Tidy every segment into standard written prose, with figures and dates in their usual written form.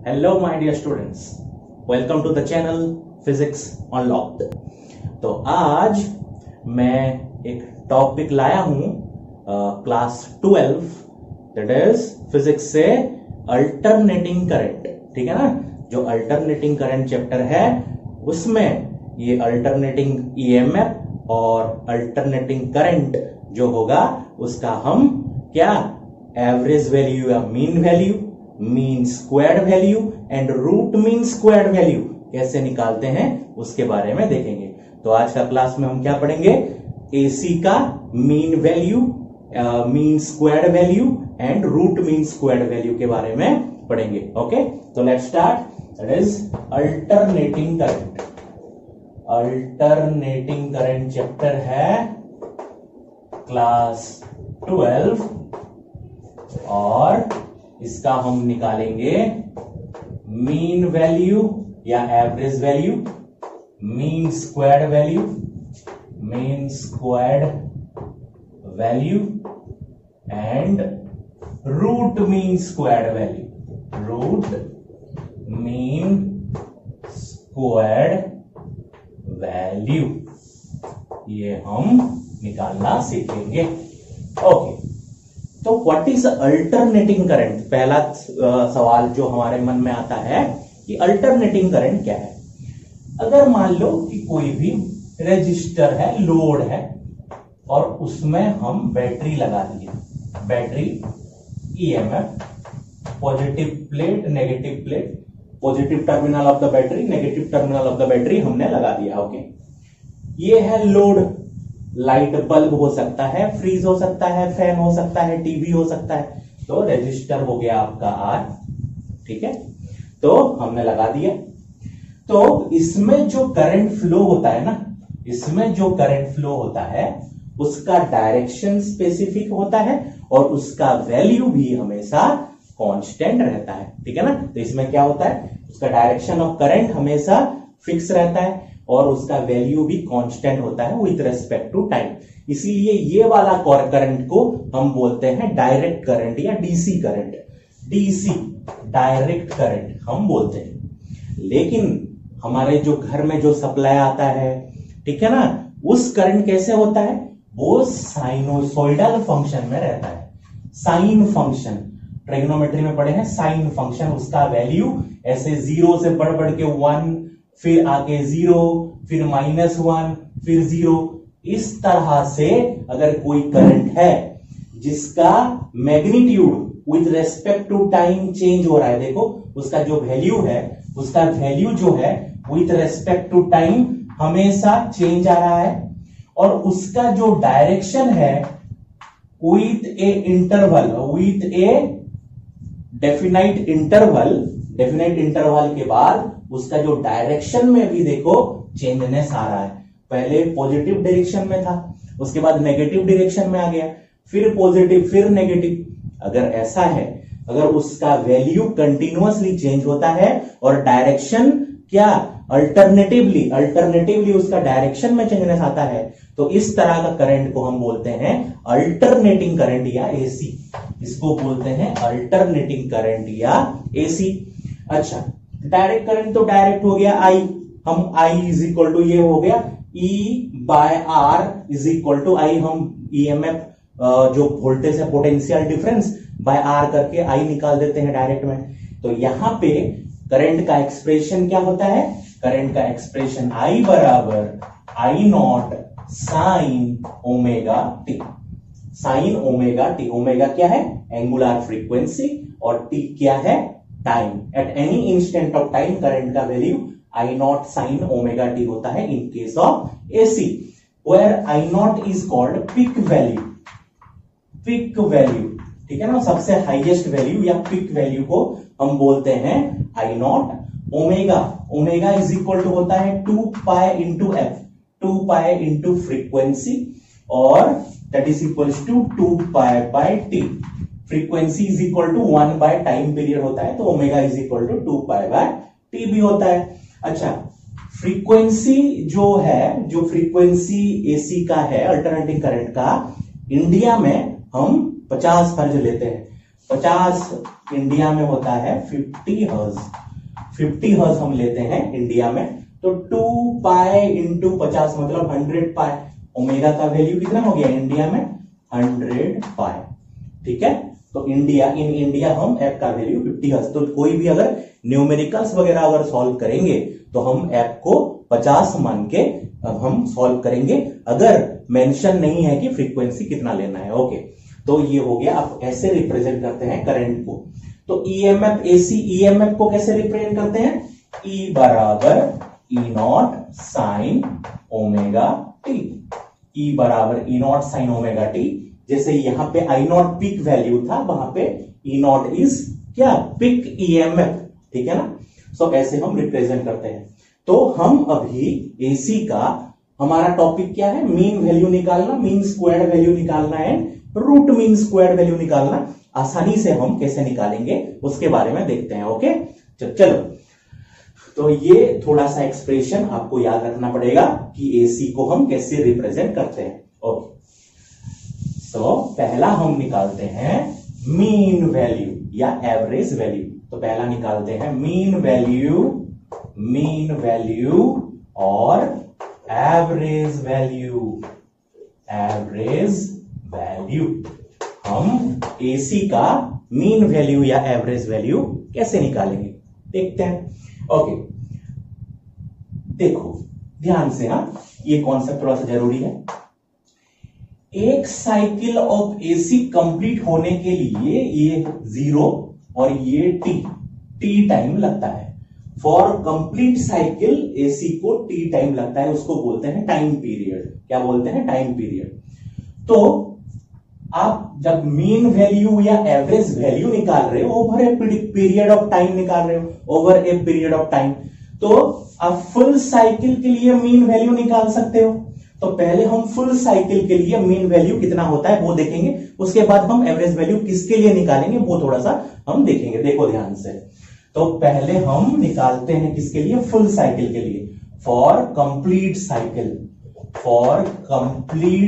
Hello my dear students, welcome to the channel physics unlocked. तो आज मैं एक टॉपिक लाया हूं क्लास 12, दैट इज फिजिक्स से अल्टरनेटिंग करंट। ठीक है ना, जो अल्टरनेटिंग करंट चैप्टर है उसमें ये अल्टरनेटिंग ईएमएफ और अल्टरनेटिंग करंट जो होगा उसका हम क्या एवरेज वैल्यू या mean value, mean squared value and root mean squared value कैसे निकालते हैं उसके बारे में देखेंगे। तो आज का क्लास में हम क्या पढ़ेंगे, एसी का mean value, mean squared value and root mean squared value के बारे में पढ़ेंगे। ओके, तो let's start. That is alternating current. Alternating current chapter है क्लास 12 और इसका हम निकालेंगे मीन वैल्यू या average value, mean squared value, mean squared value and root mean squared value, root mean squared value, ये हम निकालना सीखेंगे। ओके, तो व्हाट इज अल्टरनेटिंग करंट? पहला सवाल जो हमारे मन में आता है कि अल्टरनेटिंग करंट क्या है। अगर मान लो कि कोई भी रेजिस्टर है, लोड है और उसमें हम बैटरी लगा दिए, battery EMF, positive plate, negative plate, positive terminal of the battery, negative terminal of the battery हमने लगा दिया। ओके, ये है लोड। लाइट बल्ब हो सकता है, फ्रीज हो सकता है, फैन हो सकता है, टीवी हो सकता है। तो रेजिस्टर हो गया आपका आर। ठीक है, तो हमने लगा दिया। तो इसमें जो करंट फ्लो होता है ना, इसमें जो करंट फ्लो होता है उसका डायरेक्शन स्पेसिफिक होता है और उसका वैल्यू भी हमेशा कांस्टेंट रहता है। ठीक है ना, तो इसमें क्या होता है, उसका डायरेक्शन ऑफ करंट हमेशा फिक्स रहता है और उसका वैल्यू भी कांस्टेंट होता है विद रेस्पेक्ट टू टाइम। इसीलिए ये वाला करंट को हम बोलते हैं डायरेक्ट करंट या DC current. DC direct current हम बोलते हैं। लेकिन हमारे जो घर में जो सप्लाई आता है, ठीक है ना, उस करंट कैसे होता है, वो साइनोसॉइडल फंक्शन में रहता है। साइन फंक्शन ट्रिग्नोमेट्री में पढ़े हैं, साइन फंक्शन, उसका वैल्यू ऐसे 0 से बढ़ बढ़ के 1, फिर आगे 0, फिर -1, फिर 0। इस तरह से अगर कोई करंट है जिसका magnitude with respect to time change हो रहा है, देखो उसका जो वैल्यू है, उसका वैल्यू जो है विद रेस्पेक्ट टू टाइम हमेशा चेंज आ रहा है और उसका जो डायरेक्शन है with A interval, with A definite interval के बाद उसका जो डायरेक्शन में भी देखो चेंजनेस आ रहा है। पहले पॉजिटिव डायरेक्शन में था, उसके बाद नेगेटिव डायरेक्शन में आ गया, फिर पॉजिटिव, फिर नेगेटिव। अगर ऐसा है, अगर उसका वैल्यू कंटिन्यूअसली चेंज होता है और डायरेक्शन क्या अल्टरनेटिवली उसका डायरेक्शन में चेंजनेस आता है, तो इस तरह का करंट को हम बोलते हैं अल्टरनेटिंग करंट या एसी। इसको बोलते हैं अल्टरनेटिंग करंट या एसी। अच्छा, डायरेक्ट करंट तो डायरेक्ट हो गया, आई, हम आई इज इक्वल टू ये हो गया E by R is equal to I, हम ईएमएफ जो वोल्टेज है पोटेंशियल डिफरेंस बाय आर करके आई निकाल देते हैं डायरेक्ट में। तो यहां पे करंट का एक्सप्रेशन क्या होता है, करंट का एक्सप्रेशन आई बराबर I naught sine omega T. Sine omega T, omega क्या है, एंगुलर फ्रीक्वेंसी, और टी क्या है, time. At any instant of time current का value I naught sine omega T होता है in case of AC, where I naught is called peak value. Peak value, ठीक है ना, सबसे हाईएस्ट वैल्यू या पीक वैल्यू को हम बोलते हैं I naught. Omega, omega is equal to होता है 2 pi into F, 2 pi into frequency, और that is equal to 2 pi by T. Frequency is equal to 1 by time period होता है, तो omega is equal to 2 pi by T भी होता है। अच्छा, फ्रीक्वेंसी जो है, जो फ्रीक्वेंसी एसी का है अल्टरनेटिंग करंट का, इंडिया में हम 50 हर्ट्ज लेते हैं। 50 इंडिया में होता है 50 हर्ज। 50 हर्ज हम लेते हैं इंडिया में, तो 2 पाई इंटू 50 मतलब 100 पाई। ओमेगा का वैल्यू कितना हो गया इंडिया में 100 पाई। ठीक है, तो इन इंडिया हम एफ का वैल्यू 50 हर्ज। तो कोई भी अगर न्यूमेरिकल्स वगैरह अगर सॉल्व करेंगे तो हम एफ को 50 मान के अब हम सॉल्व करेंगे, अगर मेंशन नहीं है कि फ्रीक्वेंसी कितना लेना है। ओके, तो ये हो गया। आप ऐसे रिप्रेजेंट करते हैं करंट को। तो ईएमएफ, एसी ईएमएफ को कैसे रिप्रेजेंट करते हैं? ई बराबर ई नॉट साइन ओमेगा टी। ई बराबर ई नॉट साइन ओमेगा टी। जैसे यहां पे आई नॉट पीक वैल्यू था, वहां पे ई नॉट इज क्या? Peak EMF. ठीक है ना? सो ऐसे हम रिप्रेजेंट करते हैं। तो हम अभी एसी का हमारा टॉपिक क्या है? मीन वैल्यू निकालना, मीन स्क्वायर्ड वैल्यू निकालना and root mean squared value निकालना। आसानी से हम कैसे निकालेंगे उसके बारे में देखते हैं। ओके, चलो, तो ये थोड़ा सा एक्सप्रेशन आपको याद रखना पड़ेगा कि एसी को हम कैसे रिप्रेजेंट करते हैं। ओके, सो पहला हम निकालते हैं मीन वैल्यू या एवरेज वैल्यू। तो पहला निकालते हैं मीन वैल्यू और एवरेज वैल्यू। हम एसी का मीन वैल्यू या एवरेज वैल्यू कैसे निकालेंगे देखते हैं। ओके, देखो ध्यान से, ये कॉन्सेप्ट थोड़ा सा जरूरी है। एक साइकिल ऑफ एसी कंप्लीट होने के लिए ये 0 और ये टी टाइम लगता है। फॉर कंप्लीट साइकिल एसी को टी टाइम लगता है, उसको बोलते हैं टाइम पीरियड। क्या बोलते हैं? Time period. तो आप जब मीन वैल्यू या एवरेज वैल्यू निकाल रहे हो over a period of time निकाल रहे हो, over a period of time, तो आप फुल साइकिल के लिए मीन वैल्यू निकाल सकते हो। तो पहले हम फुल साइकिल के लिए मीन वैल्यू कितना होता है वो देखेंगे, उसके बाद हम एवरेज वैल्यू किसके लिए निकालेंगे वो थोड़ा सा हम देखेंगे। देखो ध्यान से, तो पहले हम निकालते हैं किसके लिए? फुल साइकिल के लिए। फॉर कंप्लीट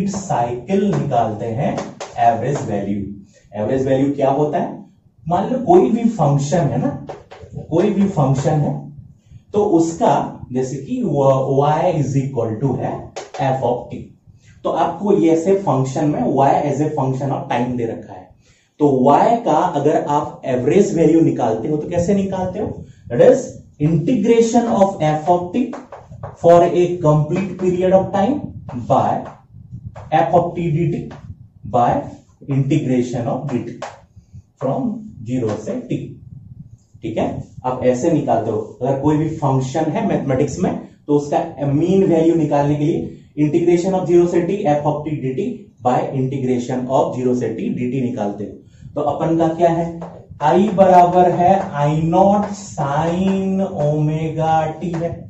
साइकिल निकालते हैं एवरेज वैल्यू। एवरेज वैल्यू क्या होता है? मान लो कोई भी फंक्शन है ना, कोई भी फंक्शन है, तो उसका जैसे कि y इज इक्वल टू है एफ ऑफ टी। तो आपको ये ऐसे फंक्शन में y as a function of time दे रखा है। तो y का अगर आप एवरेज वैल्यू निकालते हो तो कैसे निकालते हो? That is integration of f of t for a complete period of time by f of t D T by integration of d t from 0 से t। ठीक है, आप ऐसे निकालते हो। अगर कोई भी फंक्शन है मैथमेटिक्स में तो उसका मीन वैल्यू निकालने के लिए इंटीग्रेशन ऑफ 0 से t F of t D T by integration of 0 से t dt निकालते हो। तो अपन का क्या है? I बराबर है I naught sine omega T है।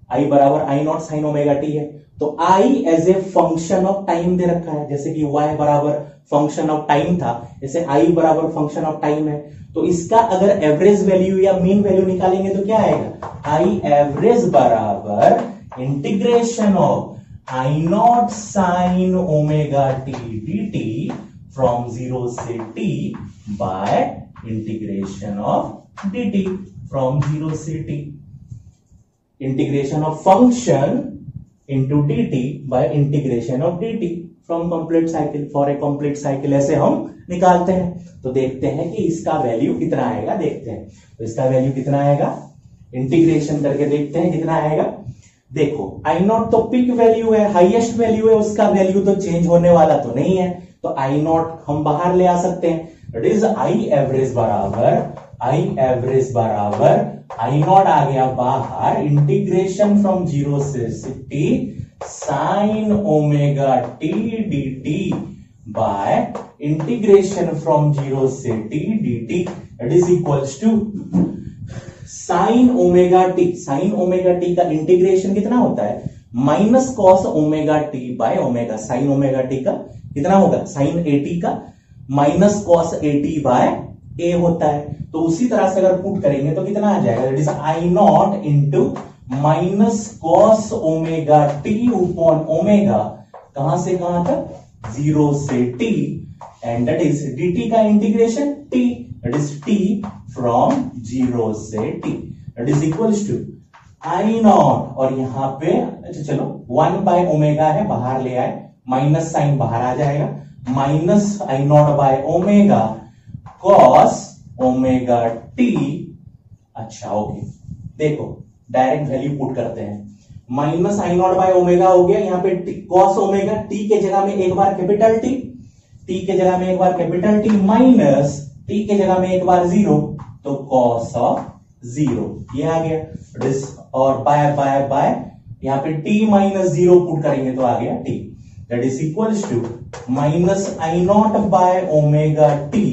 I बराबर I naught sine omega T है। तो I as a function of time दे रखा है, जैसे कि Y बराबर फंक्शन ऑफ टाइम था, जैसे I बराबर फंक्शन ऑफ टाइम है। तो इसका अगर एवरेज वैल्यू या मीन वैल्यू निकालेंगे तो क्या आएगा? I एवरेज बराबर integration of I naught sine omega T D t from 0 से t bye integration of d t from 0 से t। Integration of function into D T by integration of d t from complete cycle for a complete cycle. ऐसे हम निकालते हैं। तो देखते हैं कि इसका वैल्यू कितना आएगा। देखते हैं तो इसका वैल्यू कितना आएगा, इंटीग्रेशन करके देखते हैं कितना आएगा। देखो आई नॉट तो पिक वैल्यू है, हाईएस्ट वैल्यू है, उसका वैल्यू तो चेंज होने वाला तो नहीं है, तो आई नॉट हम बाहर ले आ सकते हैं। दैट इज आई एवरेज बराबर आई नॉट आ गया बाहर, इंटीग्रेशन फ्रॉम 0 से t sine omega T D T by integration from 0 से t dt that is equals to sine omega T. Sine omega T का इंटीग्रेशन कितना होता है? Minus cos omega T by omega. Sine omega T का कितना होगा? Sine A T का minus cos A T by A होता है। तो उसी तरह से अगर पुट करेंगे तो कितना आ जाएगा? That is I naught into minus cos omega t upon omega, कहां से कहां तक? 0 से t and that is dt का integration t, that is t from 0 से t, that is equals to I naught, और यहां पे अच्छा चलो 1 बाय ओमेगा है, बाहर ले आए, माइनस साइन बाहर आ जाएगा, minus I naught by omega cos omega T. अच्छा ओके, देखो डायरेक्ट वैल्यू पुट करते हैं, minus I naught by omega हो गया, यहाँ पे कॉस ओमेगा, टी के जगह में एक बार कैपिटल टी, टी के जगह में एक बार कैपिटल टी, माइनस टी के जगह में एक बार जीरो, तो कॉस ऑफ जीरो ये आ गया, और बाय बाय बाय यहाँ पे t माइनस जीरो पुट करेंगे तो आ गया t, that is equals to minus I naught by omega t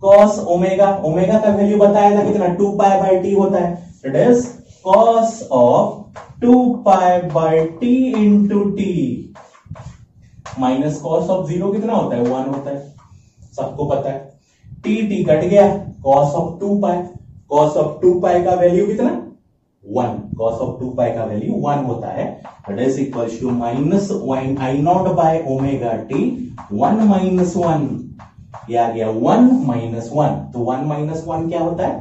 cos omega, omega का वैल्यू बताया था कितना 2 पाई बाय टी होता है, that is cos of 2 pi by T into t, minus cos of zero कितना होता है 1 होता है, सबको पता है, टी टी कट गया, cos of 2 pi, cos of 2 pi का वैल्यू कितना 1, कॉस ऑफ 2 पाई का वैल्यू 1 होता है, that is equals to minus I naught by omega t 1 minus 1, ये आ गया 1 माइनस 1, तो 1 माइनस 1 क्या होता है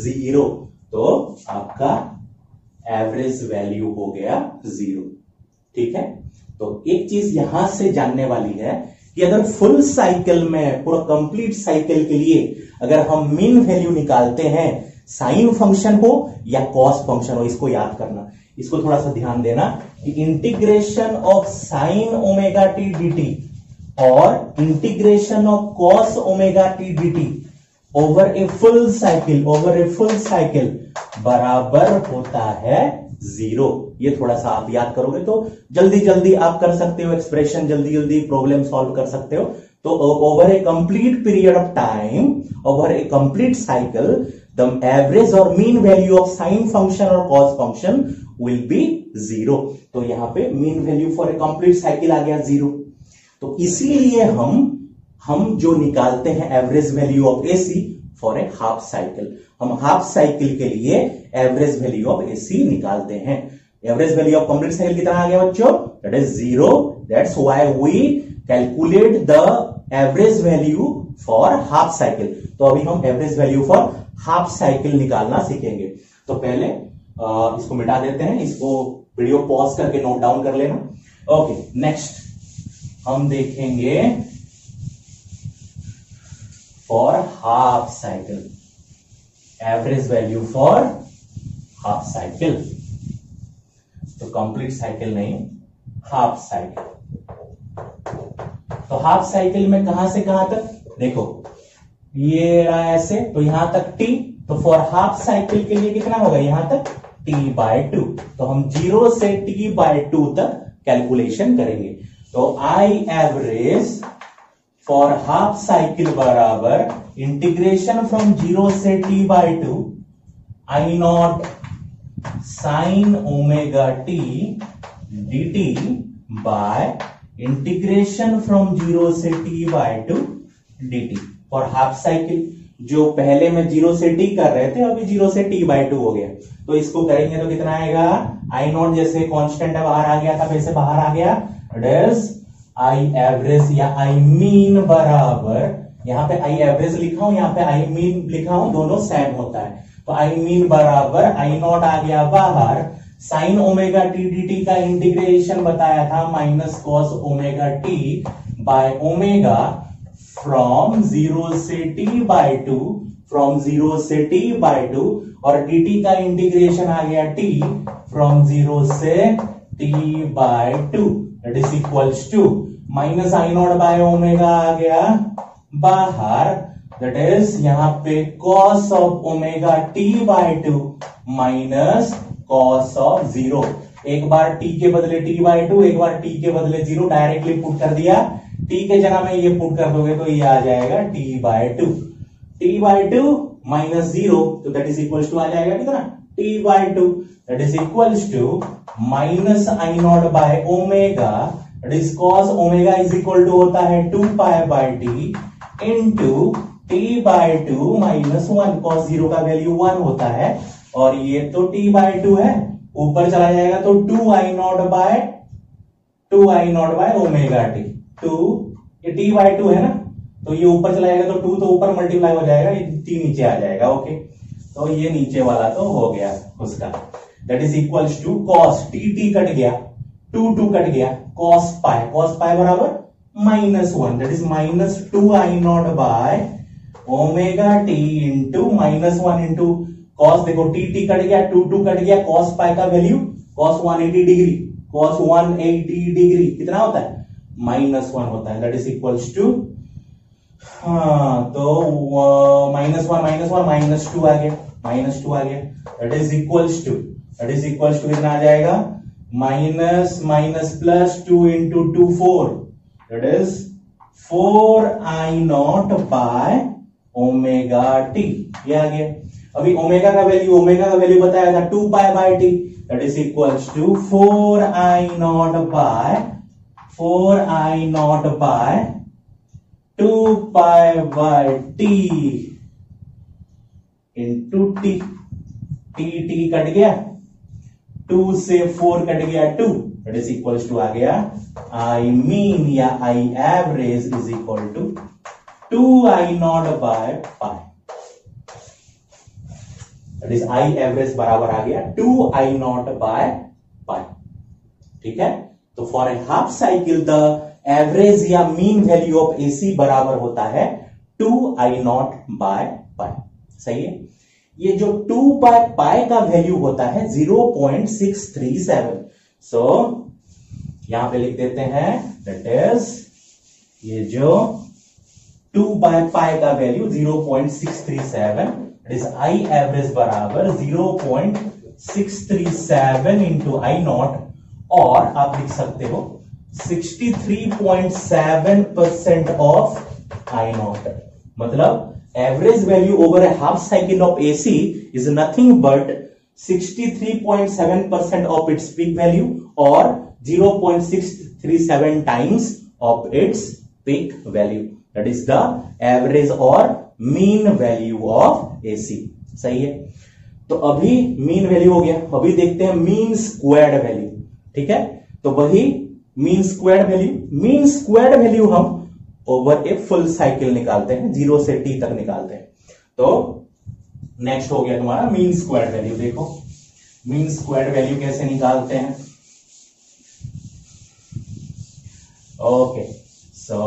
0, तो आपका एवरेज वैल्यू हो गया 0। ठीक है, तो एक चीज यहां से जानने वाली है कि अगर फुल साइकिल में, पूरा कंप्लीट साइकिल के लिए अगर हम मीन वैल्यू निकालते हैं, साइन फंक्शन हो या कॉस फंक्शन हो, इसको याद करना, इसको थोड़ा सा ध्यान देना कि integration of sine omega T dt और integration of cos omega T dt over a full cycle बराबर होता है 0। ये थोड़ा सा आप याद करोगे तो जल्दी जल्दी आप कर सकते हो, एक्सप्रेशन जल्दी जल्दी प्रॉब्लम सॉल्व कर सकते हो। तो over A complete period of time, over A complete cycle, the average or mean value of sin function or cos function will be 0। तो यहां पे mean value for a complete cycle आ गया 0। तो इसीलिए हम जो निकालते हैं average value of AC for a half cycle, हम हाफ साइकिल के लिए एवरेज वैल्यू ऑफ AC निकालते हैं। Average value of complete cycle कितना आ गया बच्चों, that is 0, that's why we calculate the average value for half cycle. तो अभी हम average value for half cycle निकालना सीखेंगे। तो पहले इसको मिटा देते हैं, इसको वीडियो पॉज करके नोट डाउन कर लेना। ओके, नेक्स्ट हम देखेंगे for half cycle, average value for half cycle. तो कंप्लीट साइकिल नहीं, हाफ साइकिल। तो हाफ साइकिल में कहां से कहां तक, देखो ये रहा ऐसे, तो यहां तक t, तो फॉर हाफ साइकिल के लिए कितना होगा यहां तक t/2। तो हम 0 से t/2 तक कैलकुलेशन करेंगे। तो I average for half cycle बराबर इंटीग्रेशन फ्रॉम 0 से t/2 I naught sine omega T dt by integration from 0 से t/2 dt for half cycle. जो पहले में 0 से t कर रहे थे, अभी 0 से t/2 हो गया, तो इसको करेंगे तो कितना आएगा, आई नॉट जैसे कांस्टेंट है बाहर आ गया था, वैसे बाहर आ गया, आई एवरेज या आई मीन बराबर, यहाँ पे आई एवरेज लिखा हूं, यहाँ पे आई मीन लिखा हूं, दोनों सेम होता है। तो आई मीन बराबर आई नॉट आ गया बाहर, साइन ओमेगा टी dt का इंटीग्रेशन बताया था minus cos omega T by omega from 0 से t/2, फ्रॉम 0 से t/2, और dt का इंटीग्रेशन आ गया t फ्रॉम 0 से t/2, that is equals to minus I naught by omega आ गया बाहर, दैट इज यहां पे cos of omega t/2 minus cos of 0। एक बार t के बदले t/2, एक बार t के बदले 0, डायरेक्टली पुट कर दिया, t के जगह में ये पुट कर दोगे तो ये आ जाएगा t/2, t/2 माइनस 0, तो दैट इज इक्वल्स टू आ जाएगा कितना t/2, that is equals to minus I naught by omega, that is cos omega is equal to होता है 2 pi by T into t/2 minus 1, cos 0 का value 1 होता है, और ये तो t/2 है, ऊपर चला जाएगा तो 2 आई नॉट बाय ओमेगा टी, 2 ये t/2 है ना, तो ये ऊपर चला जाएगा, तो 2 तो ऊपर मल्टीप्लाई हो जाएगा, ये 3 नीचे आ जाएगा। ओके, तो ये नीचे वाला तो हो गया उसका, that is equals to cos t cut गया, 2 कट गया, कॉस पाई बराबर -1, that is -2i0 by omega t into -1 into cos, देखो टी कट गया, 2 कट गया, कॉस पाई का value cos 180 degree, cos 180 degree कितना होता है, -1 होता है, दैट इज इक्वल्स टू, हाँ तो -1 आ गया, दैट इज इक्वल्स टू कितना आ जाएगा, +2 into 2 4, that is 4i0 bye omega T, ये आ गया। अभी ओमेगा का वैल्यू बताया था 2 pi by T, that is equals to 4i0 by 2 pi by T into T, T cut गया, 2 से 4 कट गया 2, दैट इज इक्वल्स टू आ गया आई मीन या I average is equal to 2i0 by pi, that is I average बराबर आ गया 2i0 by pi. ठीक है, तो for a half cycle the average या मीन वैल्यू ऑफ एसी बराबर होता है 2i0 बाय पाई। सही है, ये जो 2 बाय पाई का वैल्यू होता है 0.637, सो यहां पे लिख देते हैं, दैट इज ये जो 2 बाय पाई का value 0.637, it is I average बराबर 0.637 इंटू i0, और आप लिख सकते हो 63.7% ऑफ i0, मतलब average value over a half cycle of AC is nothing but 63.7% of its peak value or 0.637 times of its peak value. That is the average or mean value of AC. सही है, तो अभी mean value हो गया, अभी देखते हैं mean squared value. ठीक है, तो वही मीन स्क्वायर्ड वैल्यू हम ओवर ए फुल साइकिल निकालते हैं, 0 से t तक निकालते हैं। तो नेक्स्ट हो गया तुम्हारा मीन स्क्वायर्ड वैल्यू। देखो मीन स्क्वायर्ड वैल्यू कैसे निकालते हैं। Okay, so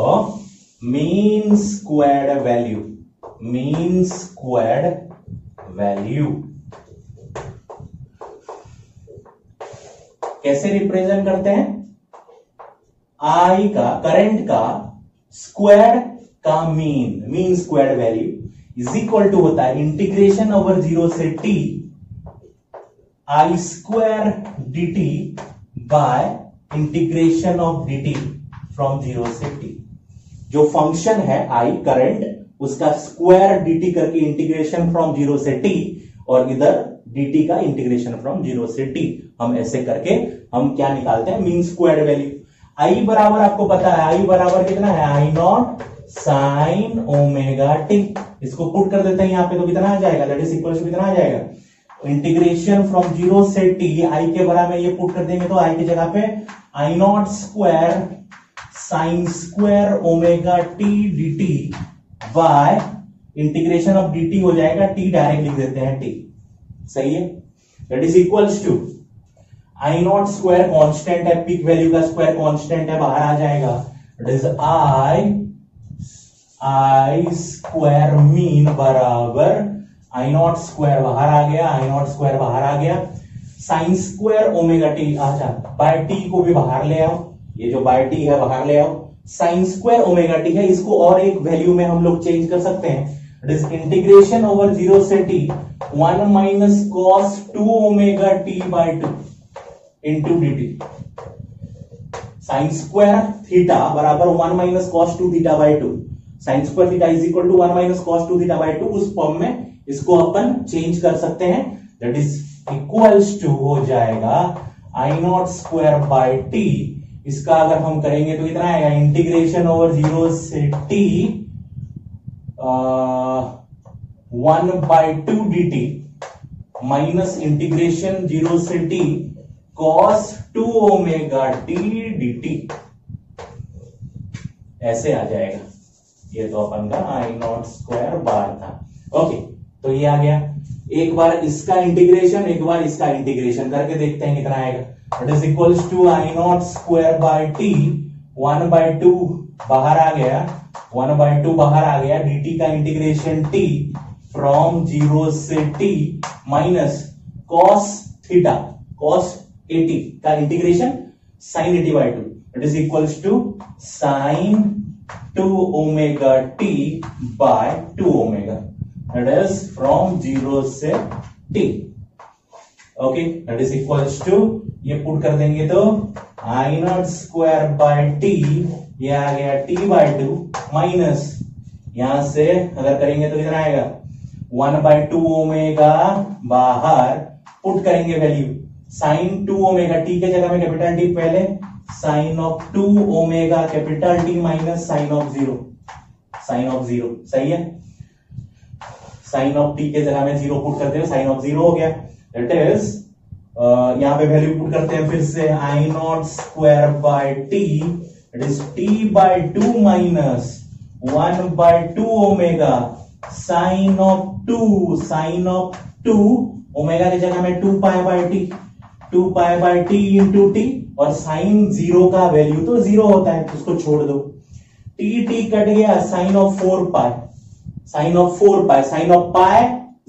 mean squared value कैसे रिप्रेजेंट करते हैं, आई का करंट का स्क्वायर का mean squared value is equal to होता है इंटीग्रेशन ओवर 0 से t I square dt by integration of dt from 0 से t। जो फंक्शन है आई करंट, उसका स्क्वायर dt करके इंटीग्रेशन फ्रॉम 0 से t, और इधर dt का इंटीग्रेशन फ्रॉम 0 से t, हम ऐसे करके हम क्या निकालते हैं, मीन स्क्वायर्ड वैल्यू। आई बराबर आपको पता है, आई बराबर कितना है, i0 साइन ओमेगा टी, इसको पुट कर देते हैं यहां पे, तो कितना आ जाएगा, दैट इज इक्वल टू कितना आ जाएगा, इंटीग्रेशन फ्रॉम 0 से t, आई के बराबर ये पुट कर देंगे तो आई की जगह पे i0 square sine square omega T dt by integration of dt हो जाएगा, t डायरेक्ट लिख देते हैं t। सही है, दैट इज इक्वल्स टू i0 स्क्वायर कांस्टेंट है, पीक वैल्यू का स्क्वायर कांस्टेंट है, बाहर आ जाएगा, it is I square mean बराबर i0 स्क्वायर बाहर आ गया, i0 स्क्वायर बाहर आ गया, साइन स्क्वायर ओमेगा टी, अच्छा बाय टी को भी बाहर ले आओ, ये जो बाय टी है बाहर ले आओ, साइन स्क्वायर ओमेगा टी है, इसको और एक वैल्यू में हम लोग चेंज कर सकते हैं, इट इज इंटीग्रेशन ओवर 0 से t 1 minus cos 2 omega T by 2 into dt, sine square theta बराबर 1 minus cos 2 theta by 2, sine square theta is equal to 1 minus cos 2 theta by 2, उस form में इसको अपन change कर सकते हैं, that is equals to हो जाएगा i0 square by t, इसका अगर हम करेंगे तो कितना आएगा, इंटीग्रेशन ओवर 0 से t 1 by 2 dt minus integration 0 से t cos 2 omega t dt, ऐसे आ जाएगा। ये तो अपन का आई नॉट स्क्वायर बार था। ओके, तो ये आ गया। एक बार इसका इंटीग्रेशन, एक बार इसका इंटीग्रेशन करके देखते हैं कितना आएगा। It is equals to I not square by T, 1/2 बाहर आ गया, 1/2 बाहर आ गया, dt का इंटीग्रेशन t फ्रॉम 0 से t minus cos theta, cos 80 का integration sin 80/2, it is equals to sin 2 omega t by 2 omega, that is from 0 से t। ओके, that is equals to, ये पुट कर देंगे तो I not square by T, ये आ गया t/2 माइनस, यहां से अगर करेंगे तो कितना आएगा 1/2 ओमेगा बाहर, पुट करेंगे वैल्यू साइन 2 ओमेगा, टी के जगह में कैपिटल टी पहले, sine of 2 omega capital T minus sine of 0, sine of 0, सही है। साइन ऑफ टी के जगह में 0 पुट करते हैं, साइन ऑफ 0 हो गया। दैट इज यहां पे वैल्यू पुट करते हैं फिर से, I not square by T, it is t/2 minus 1/2 omega sine of 2, sine of 2 omega की जगह में 2 pi T, 2 pi into T, और साइन 0 का वैल्यू तो 0 होता है, उसको छोड़ दो, टी कट गया, sine of 4 pi, sine of 4 pi, sine of pi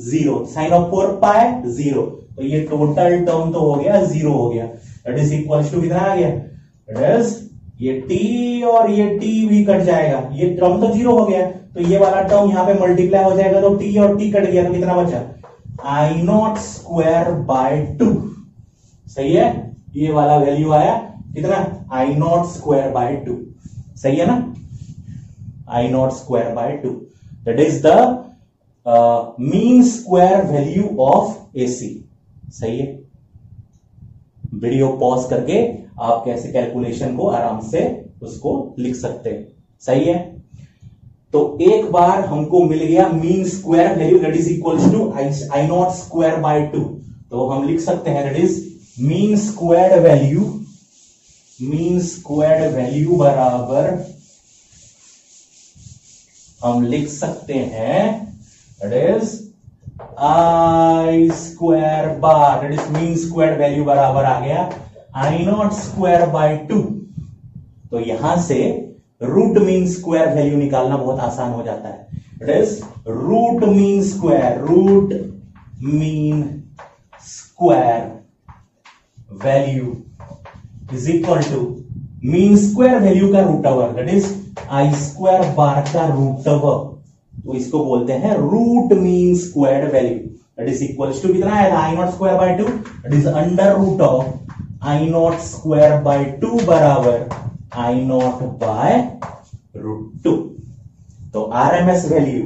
0, sine of 4 pi 0, तो ये टोटल टर्म तो हो गया 0 हो गया। दैट इज इक्वल्स टू कितना आ गया, दैट इज ये t और ये t भी कट जाएगा, ये टर्म तो 0 हो गया, तो ये वाला टर्म यहाँ पे मल्टीप्लाई हो जाएगा, तो t और t कट गया, तो कितना बचा आई नॉट स्क्वायर बाय 2, सही है। ये वाला वैल्यू आया कितना, आई नॉट स्क्वायर बाय 2, सही है ना, I not square by 2, that is the mean square value of AC, सही है। वीडियो पॉज करके आप कैसे कैलकुलेशन को आराम से उसको लिख सकते हैं, सही है। तो एक बार हमको मिल गया mean square value, that is equals to I not square by 2, तो हम लिख सकते हैं that is mean square value, mean square value बराबर हम लिख सकते हैं that is I square bar, that is mean square value बराबर आ गया आई नॉट स्क्वायर बाय 2। तो यहां से रूट मीन स्क्वायर वैल्यू निकालना बहुत आसान हो जाता है, it is root mean square, root mean square value is equal to mean square value का root over, that is I square bar का रूट ओवर, तो इसको बोलते हैं root mean square value, that is equals to कितना आएगा I not square by 2, that is under root of I not square by 2 बराबर I naught by root 2। तो RMS value,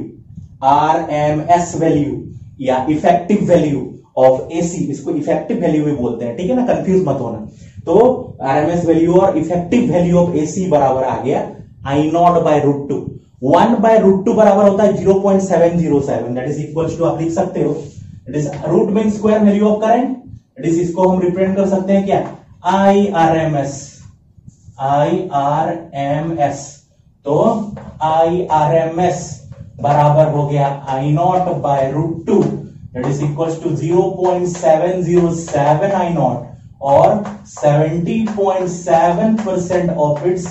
RMS value या effective value of AC, इसको effective value भी बोलते हैं, ठीक है ना, कंफ्यूज मत होना। तो आरएमएस वैल्यू और इफेक्टिव वैल्यू ऑफ एसी बराबर आ गया आई नॉट बाय रूट 2, 1/√2 बराबर होता है 0.707, दैट इज इक्वल्स टू, आप लिख सकते हो it is root mean square value of current, it is, इसको हम रिप्रेजेंट कर सकते हैं क्या, IRMS, IRMS, तो IRMS बराबर हो गया I naught by root 2, that is equals to 0.707 I naught और 70.7% ऑफ इट्स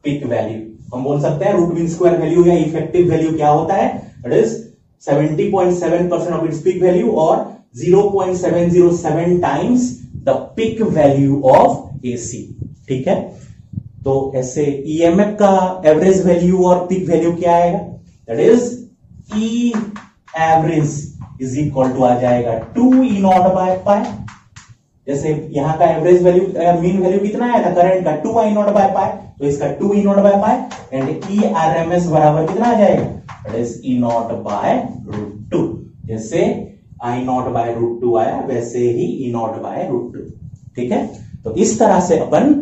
पीक वैल्यू। हम बोल सकते हैं रूट मीन स्क्वायर वैल्यू या इफेक्टिव वैल्यू क्या होता है, it is 70.7% of its peak value और 0.707 times the peak value of AC, ठीक है। तो ऐसे ईएमएफ का एवरेज वैल्यू और पीक वैल्यू क्या आएगा, that is E average is equal to आ जाएगा 2 ई नॉट बाय पाई, जैसे यहां का एवरेज वैल्यू मीन वैल्यू कितना आया था करंट का 2 आई नॉट बाय पाई, तो इसका 2 E naught by pi and E RMS बराबर कितना आ जाएगा, that is E naught by root 2, जैसे आई नॉट बाय रूट 2 आया वैसे ही ई नॉट बाय रूट 2, ठीक है। तो इस तरह से अपन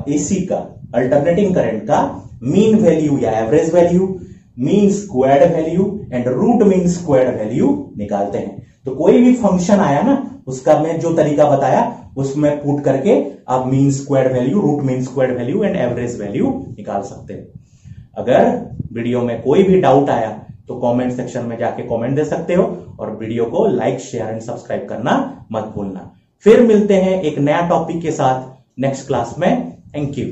एसी का अल्टरनेटिंग करंट का मीन वैल्यू या average value, mean squared value and root mean squared value निकालते हैं। तो कोई भी फंक्शन आया ना, उसका मैं जो तरीका बताया उसमें पुट करके आप mean squared value, root mean squared value and average value निकाल सकते हैं। अगर वीडियो में कोई भी डाउट आया तो कमेंट सेक्शन में जाके कमेंट दे सकते हो, और वीडियो को लाइक, शेयर एंड सब्सक्राइब करना मत भूलना। फिर मिलते हैं एक नया टॉपिक के साथ नेक्स्ट क्लास में। Thank you.